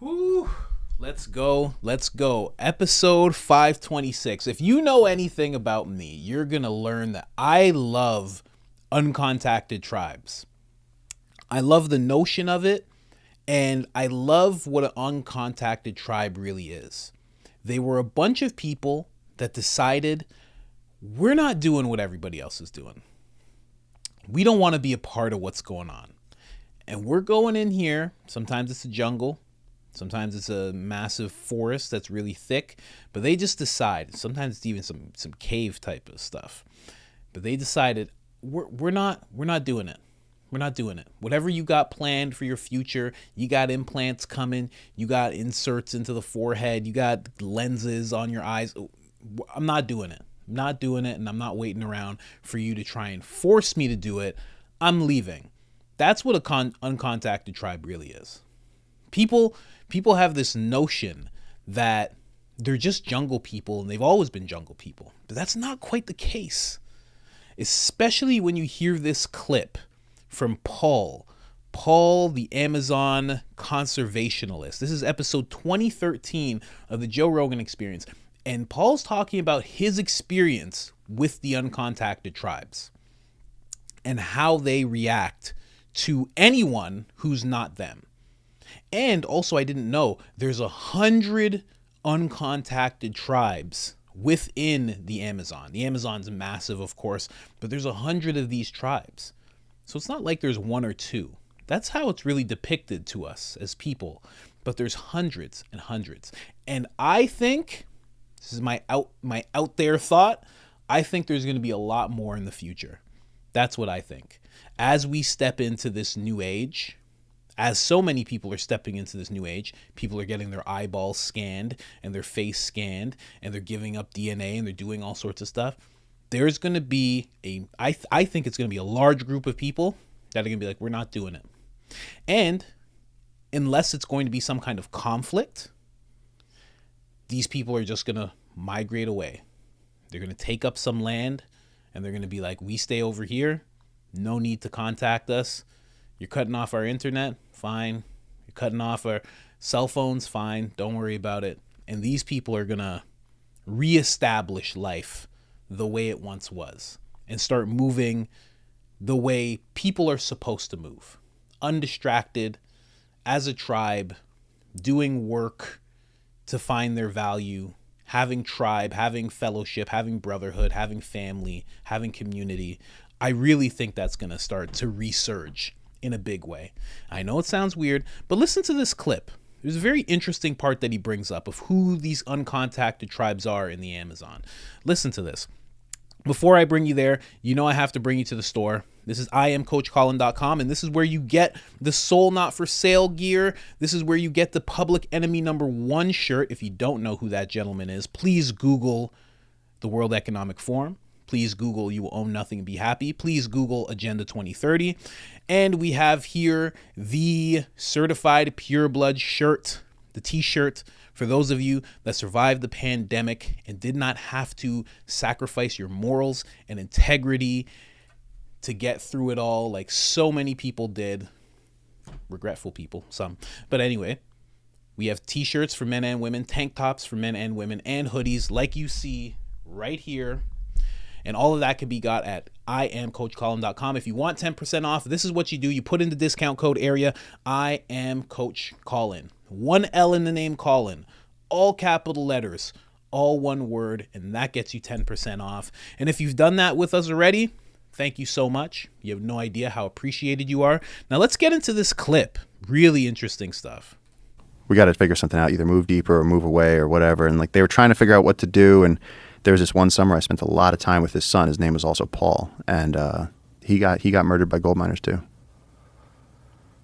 Whew. Let's go. Let's go. Episode 526. If you know anything about me, you're going to learn that I love uncontacted tribes. I love the notion of it, and I love what an uncontacted tribe really is. They were a bunch of people that decided we're not doing what everybody else is doing. We don't want to be a part of what's going on. And we're going in here. Sometimes it's a jungle. Sometimes it's a massive forest that's really thick. But they just decide. Sometimes it's even some cave type of stuff. But they decided we're not doing it. We're not doing it. Whatever you got planned for your future, you got implants coming, you got inserts into the forehead, you got lenses on your eyes. I'm not doing it. I'm not doing it, and I'm not waiting around for you to try and force me to do it. I'm leaving. That's what a uncontacted tribe really is. People have this notion that they're just jungle people, and they've always been jungle people. But that's not quite the case. Especially when you hear this clip from Paul, the Amazon conservationalist. This is episode 2013 of the Joe Rogan Experience. And Paul's talking about his experience with the uncontacted tribes and how they react to anyone who's not them. And also, I didn't know there's 100 uncontacted tribes within the Amazon. The Amazon's massive, of course, but there's 100 of these tribes. So it's not like there's one or two. That's how it's really depicted to us as people. But there's hundreds and hundreds. And I think, this is my out there thought, I think there's going to be a lot more in the future. That's what I think. As we step into this new age, as so many people are stepping into this new age, people are getting their eyeballs scanned and their face scanned, and they're giving up DNA and they're doing all sorts of stuff. There's going to be I think it's going to be a large group of people that are going to be like, we're not doing it. And unless it's going to be some kind of conflict, these people are just going to migrate away. They're going to take up some land, and they're going to be like, we stay over here. No need to contact us. You're cutting off our internet. Fine. You're cutting off our cell phones. Fine. Don't worry about it. And these people are going to reestablish life the way it once was and start moving the way people are supposed to move. Undistracted, as a tribe, doing work to find their value, having tribe, having fellowship, having brotherhood, having family, having community. I really think that's going to start to resurge in a big way. I know it sounds weird, but listen to this clip. There's a very interesting part that he brings up of who these uncontacted tribes are in the Amazon. Listen to this. Before I bring you there, you know I have to bring you to the store. This is IamCoachColin.com, and this is where you get the Soul Not For Sale gear. This is where you get the Public Enemy #1 shirt. If you don't know who that gentleman is, please Google the World Economic Forum. Please Google You Will Own Nothing and Be Happy. Please Google Agenda 2030. And we have here the Certified Pure Blood shirt, the t-shirt, for those of you that survived the pandemic and did not have to sacrifice your morals and integrity to get through it all like so many people did. Regretful people, some. But anyway, we have t-shirts for men and women, tank tops for men and women, and hoodies like you see right here. And all of that can be got at IamCoachColin.com. If you want 10% off, this is what you do. You put in the discount code area, I am Coach Colin. 1 L in the name Colin. All capital letters. All one word. And that gets you 10% off. And if you've done that with us already, thank you so much. You have no idea how appreciated you are. Now let's get into this clip. Really interesting stuff. We got to figure something out, either move deeper or move away or whatever. And like they were trying to figure out what to do. And there was this one summer I spent a lot of time with his son. His name was also Paul, and he got murdered by gold miners too.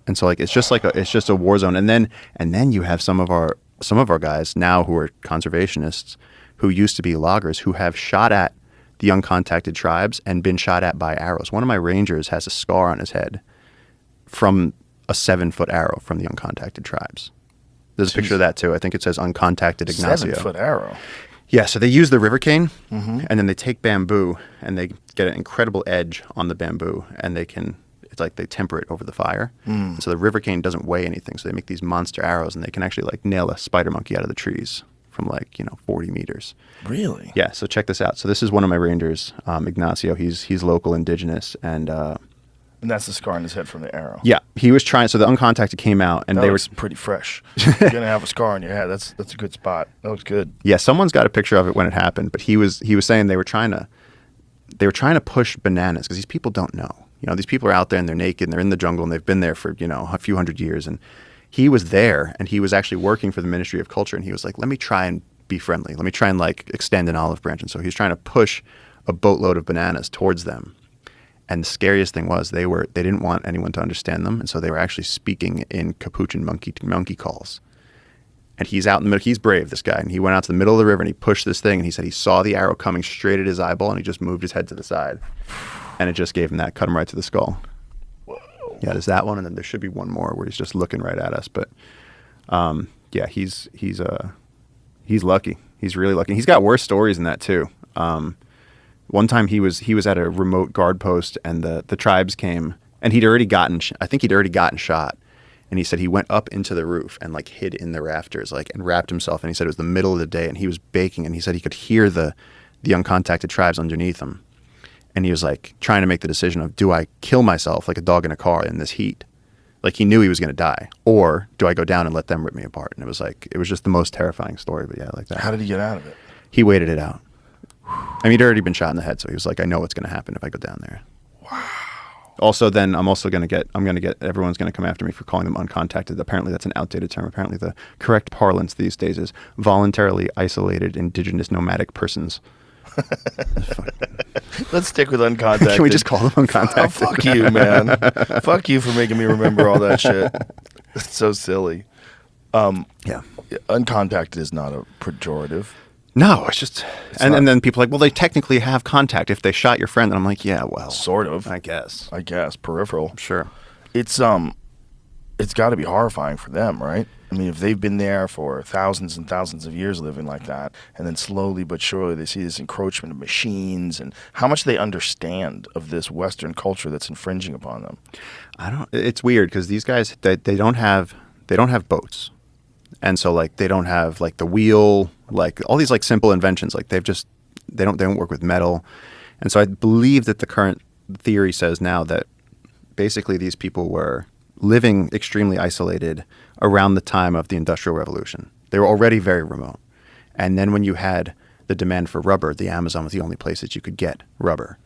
And so like it's just a war zone. And then you have some of our guys now who are conservationists who used to be loggers who have shot at the uncontacted tribes and been shot at by arrows. One of my rangers has a scar on his head from a 7-foot arrow from the uncontacted tribes. There's a picture of that too. I think it says uncontacted Ignacio. 7-foot arrow. Yeah, so they use the river cane, and then they take bamboo, and they get an incredible edge on the bamboo, and it's like they temper it over the fire. So the river cane doesn't weigh anything. So they make these monster arrows, and they can actually like nail a spider monkey out of the trees from like 40 meters. Really? Yeah. So check this out. So this is one of my rangers, Ignacio. He's local, indigenous, and that's the scar on his head from the arrow. yeah, he was trying. So the Uncontacted came out, and That they looks were pretty fresh. You're gonna have a scar on your head. That's a good spot. That looks good. yeah. Someone's got a picture of it when it happened, but he was saying they were trying to push bananas because these people don't know. These people are out there and they're naked and they're in the jungle and they've been there for a few hundred years. And he was there and he was actually working for the Ministry of Culture, and he was like, let me try and be friendly. Let me try and like extend an olive branch. And so he was trying to push a boatload of bananas towards them. And the scariest thing was they didn't want anyone to understand them, and so they were actually speaking in Capuchin monkey calls. And he's out in the middle. He's brave, this guy, and he went out to the middle of the river and he pushed this thing, and he said he saw the arrow coming straight at his eyeball, and he just moved his head to the side, and it just gave him that, cut him right to the skull. Whoa. Yeah, there's that one, and then there should be one more where he's just looking right at us. But yeah, he's lucky. He's really lucky. He's got worse stories than that too. One time he was at a remote guard post, and the tribes came, and he'd already gotten shot, and he said he went up into the roof and like hid in the rafters, like, and wrapped himself, and he said it was the middle of the day and he was baking, and he said he could hear the uncontacted tribes underneath him, and he was like trying to make the decision of, do I kill myself like a dog in a car in this heat, like he knew he was going to die, or do I go down and let them rip me apart? And it was just the most terrifying story. But yeah, like that. How did he get out of it? He waited it out. I mean, he'd already been shot in the head, so he was like, I know what's going to happen if I go down there. Wow. Also, then everyone's going to come after me for calling them uncontacted. Apparently, that's an outdated term. Apparently, the correct parlance these days is voluntarily isolated indigenous nomadic persons. Let's stick with uncontacted. Can we just call them uncontacted? Oh, fuck you, man. Fuck you for making me remember all that shit. It's so silly. Yeah. Uncontacted is not a pejorative. No, it's just, and then people are like, well, they technically have contact if they shot your friend. And I'm like, yeah, well, Sort of. I guess. Peripheral. Sure. It's got to be horrifying for them, right? I mean, if they've been there for thousands and thousands of years living like that, and then slowly but surely they see this encroachment of machines, and how much they understand of this Western culture that's infringing upon them. It's weird because these guys, they don't have boats. And so like they don't have like the wheel, like all these like simple inventions, like they don't work with metal. And so I believe that the current theory says now that basically these people were living extremely isolated around the time of the Industrial Revolution. They were already very remote. And then when you had the demand for rubber, the Amazon was the only place that you could get rubber.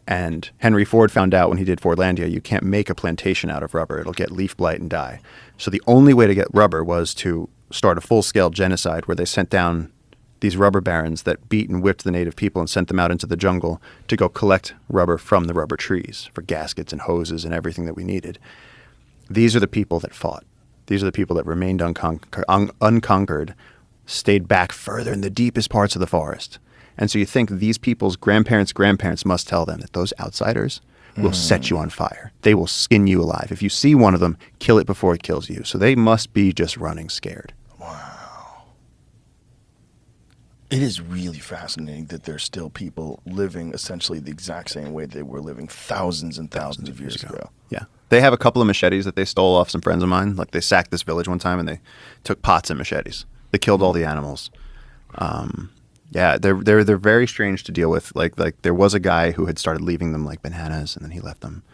And Henry Ford found out when he did Fordlandia, you can't make a plantation out of rubber. It'll get leaf blight and die. So the only way to get rubber was to start a full-scale genocide where they sent down these rubber barons that beat and whipped the native people and sent them out into the jungle to go collect rubber from the rubber trees for gaskets and hoses and everything that we needed. These are the people that fought. These are the people that remained unconquered, stayed back further in the deepest parts of the forest. And so you think these people's grandparents must tell them that those outsiders will set you on fire. They will skin you alive. If you see one of them, kill it before it kills you. So they must be just running scared. Wow. It is really fascinating that there's still people living essentially the exact same way they were living thousands and thousands of years ago. Yeah. They have a couple of machetes that they stole off some friends of mine. Like they sacked this village one time and they took pots and machetes. They killed all the animals. Yeah, they're very strange to deal with. Like there was a guy who had started leaving them like bananas, and then he left them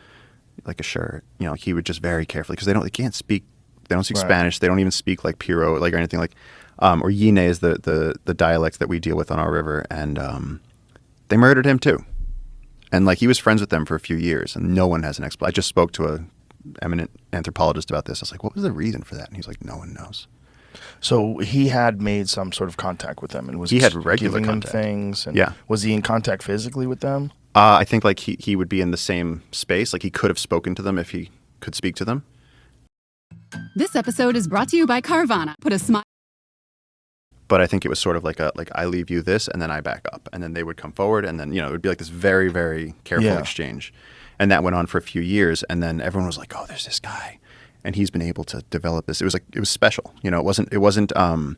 like a shirt. He would just very carefully, because they can't speak. They don't speak Spanish. They don't even speak like Piro, like, or anything like. Or Yine is the dialect that we deal with on our river, and they murdered him too. And like he was friends with them for a few years, and no one has an explanation. I just spoke to a eminent anthropologist about this. I was like, what was the reason for that? And he's like, no one knows. So he had made some sort of contact with them, and was he had regular giving contact. them things. And yeah. Was he in contact physically with them? I think like he would be in the same space. Like he could have spoken to them if he could speak to them. This episode is brought to you by Carvana. Put a smile. But I think it was sort of like I leave you this, and then I back up, and then they would come forward, and then it would be like this very, very careful exchange, and that went on for a few years, and then everyone was like, oh, there's this guy. And he's been able to develop this. It was special. It wasn't in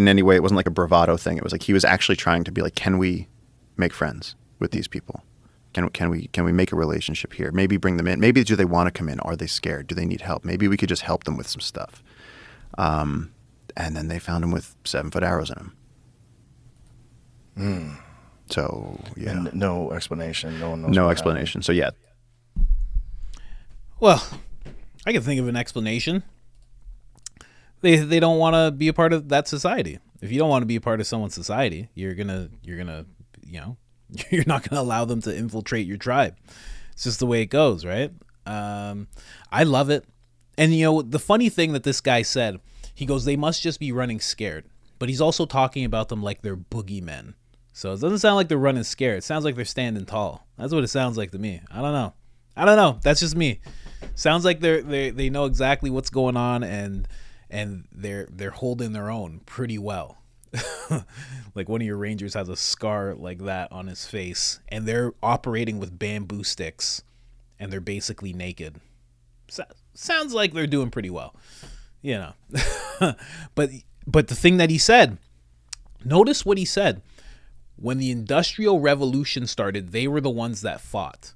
any way. It wasn't like a bravado thing. It was like he was actually trying to be like, can we make friends with these people? Can we make a relationship here? Maybe bring them in. Maybe do they want to come in? Are they scared? Do they need help? Maybe we could just help them with some stuff. And then they found him with 7-foot arrows in him. So yeah, And no explanation. No one knows. no explanation. So yeah, Well, I can think of an explanation. They don't want to be a part of that society. If you don't want to be a part of someone's society, you're gonna you're not gonna allow them to infiltrate your tribe. It's just the way it goes, right? I love it. And the funny thing that this guy said, he goes, they must just be running scared. But he's also talking about them like they're boogeymen. So it doesn't sound like they're running scared. It sounds like they're standing tall. That's what it sounds like to me. I don't know. That's just me. Sounds like they know exactly what's going on and they're holding their own pretty well. Like one of your Rangers has a scar like that on his face, and they're operating with bamboo sticks, and they're basically naked. Sounds like they're doing pretty well, But the thing that he said, notice what he said. When the Industrial Revolution started, they were the ones that fought.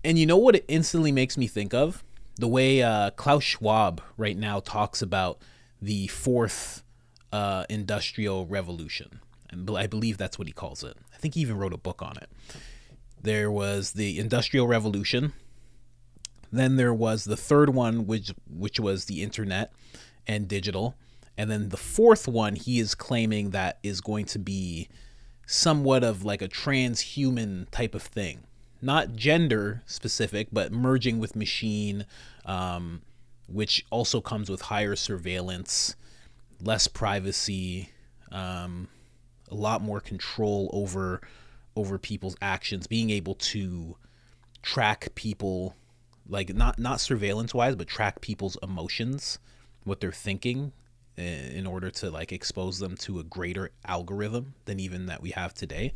And you know what it instantly makes me think of? The way Klaus Schwab right now talks about the fourth Industrial Revolution. And I believe that's what he calls it. I think he even wrote a book on it. There was the Industrial Revolution. Then there was the third one, which was the internet and digital. And then the fourth one, he is claiming that is going to be somewhat of like a transhuman type of thing. Not gender specific, but merging with machine, which also comes with higher surveillance, less privacy, a lot more control over people's actions, being able to track people, like not surveillance wise, but track people's emotions, what they're thinking, in order to like expose them to a greater algorithm than even that we have today.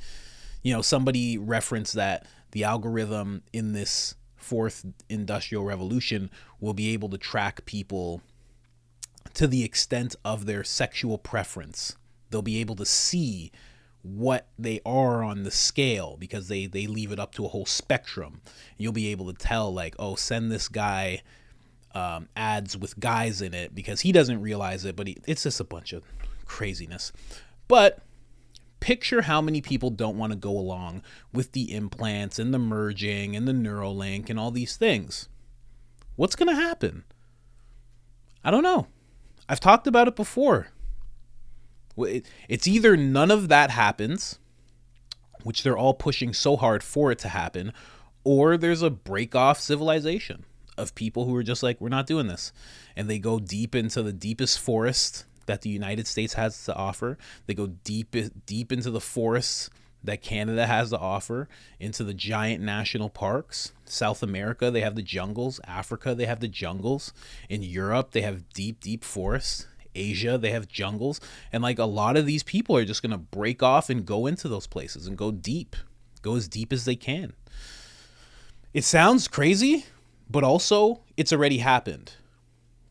Somebody referenced that the algorithm in this fourth industrial revolution will be able to track people to the extent of their sexual preference. They'll be able to see what they are on the scale because they leave it up to a whole spectrum. You'll be able to tell like, oh, send this guy ads with guys in it because he doesn't realize it, but it's just a bunch of craziness. But picture how many people don't want to go along with the implants and the merging and the Neuralink and all these things. What's going to happen? I don't know. I've talked about it before. It's either none of that happens, which they're all pushing so hard for it to happen, or there's a break-off civilization of people who are just like, we're not doing this. And they go deep into the deepest forest that the United States has to offer. They go deep into the forests that Canada has to offer, into the giant national parks. South America, they have the jungles. Africa, they have the jungles. In Europe, they have deep forests. Asia, they have jungles. And like a lot of these people are just going to break off and go into those places and go as deep as they can. It sounds crazy, but also it's already happened,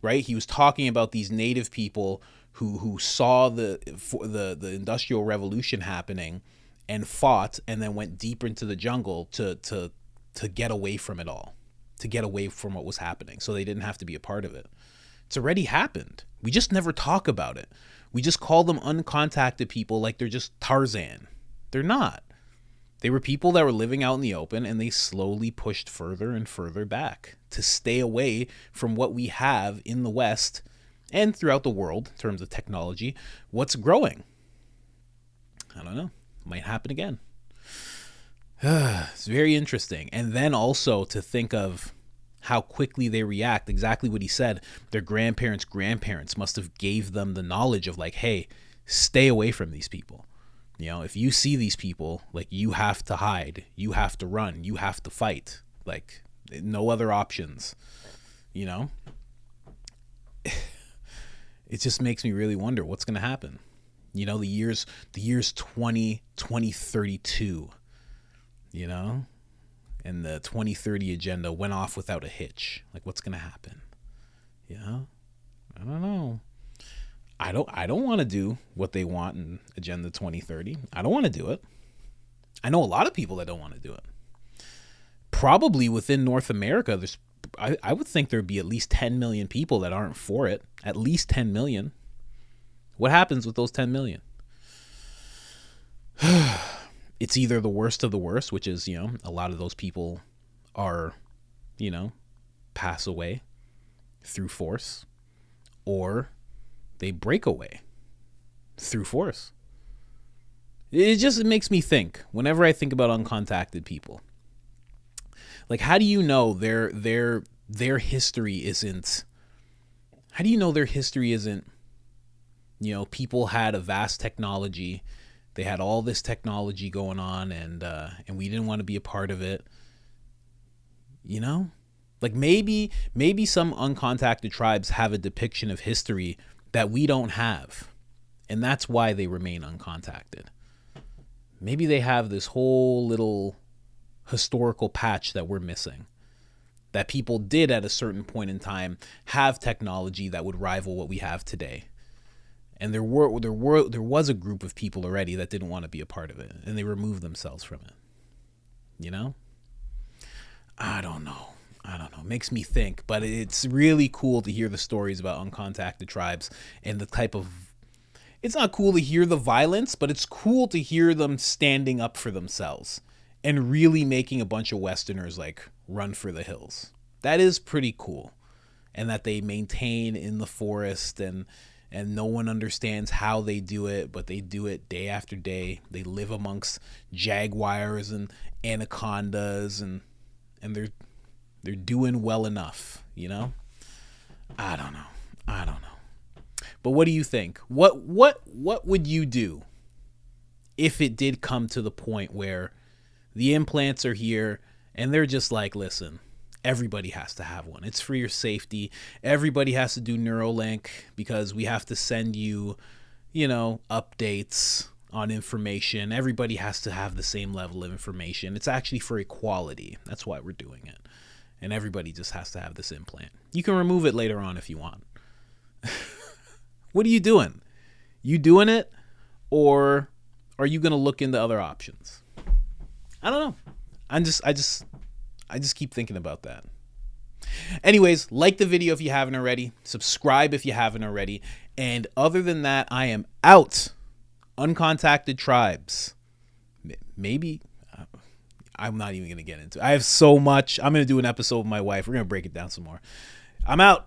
right? He was talking about these native people who saw the Industrial Revolution happening and fought and then went deeper into the jungle to get away from it all, to get away from what was happening so they didn't have to be a part of it. It's already happened. We just never talk about it. We just call them uncontacted people like they're just Tarzan. They're not. They were people that were living out in the open, and they slowly pushed further and further back to stay away from what we have in the West and throughout the world in terms of technology. What's growing? I don't know. Might happen again. It's very interesting. And then also to think of how quickly they react. Exactly what he said. Their grandparents must have gave them the knowledge of like, hey, stay away from these people. If you see these people, like, you have to hide, you have to run, you have to fight, like, no other options. It just makes me really wonder what's going to happen. The year's 2032, and the 2030 agenda went off without a hitch. Like, what's going to happen? I don't know. I don't want to do what they want in Agenda 2030. I don't want to do it. I know a lot of people that don't want to do it. probably within North America, I would think there'd be at least 10 million people that aren't for it. At least 10 million. What happens with those 10 million? It's either the worst of the worst, which is, a lot of those people are, pass away through force, or they break away through force. It makes me think whenever I think about uncontacted people. Like, how do you know their history isn't? How do you know their history isn't? People had a vast technology. They had all this technology going on, and we didn't want to be a part of it. Like maybe some uncontacted tribes have a depiction of history that we don't have, and that's why they remain uncontacted. Maybe they have this whole little historical patch that we're missing, that people did at a certain point in time have technology that would rival what we have today. And there was a group of people already that didn't want to be a part of it, and they removed themselves from it. I don't know. It makes me think, but it's really cool to hear the stories about uncontacted tribes and the type of, it's not cool to hear the violence, but it's cool to hear them standing up for themselves and really making a bunch of Westerners like run for the hills. That is pretty cool. And that they maintain in the forest, and no one understands how they do it, but they do it day after day. They live amongst jaguars and anacondas, and they're doing well enough, I don't know. But what do you think? What would you do if it did come to the point where the implants are here and they're just like, listen, everybody has to have one. It's for your safety. Everybody has to do Neuralink because we have to send you, updates on information. Everybody has to have the same level of information. It's actually for equality. That's why we're doing it. And everybody just has to have this implant. You can remove it later on if you want. What are you doing? You doing it, or are you going to look into other options? I don't know. I just keep thinking about that. Anyways, like the video if you haven't already. Subscribe if you haven't already. And other than that, I am out. Uncontacted tribes. Maybe. I'm not even going to get into it. I have so much. I'm going to do an episode with my wife. We're going to break it down some more. I'm out.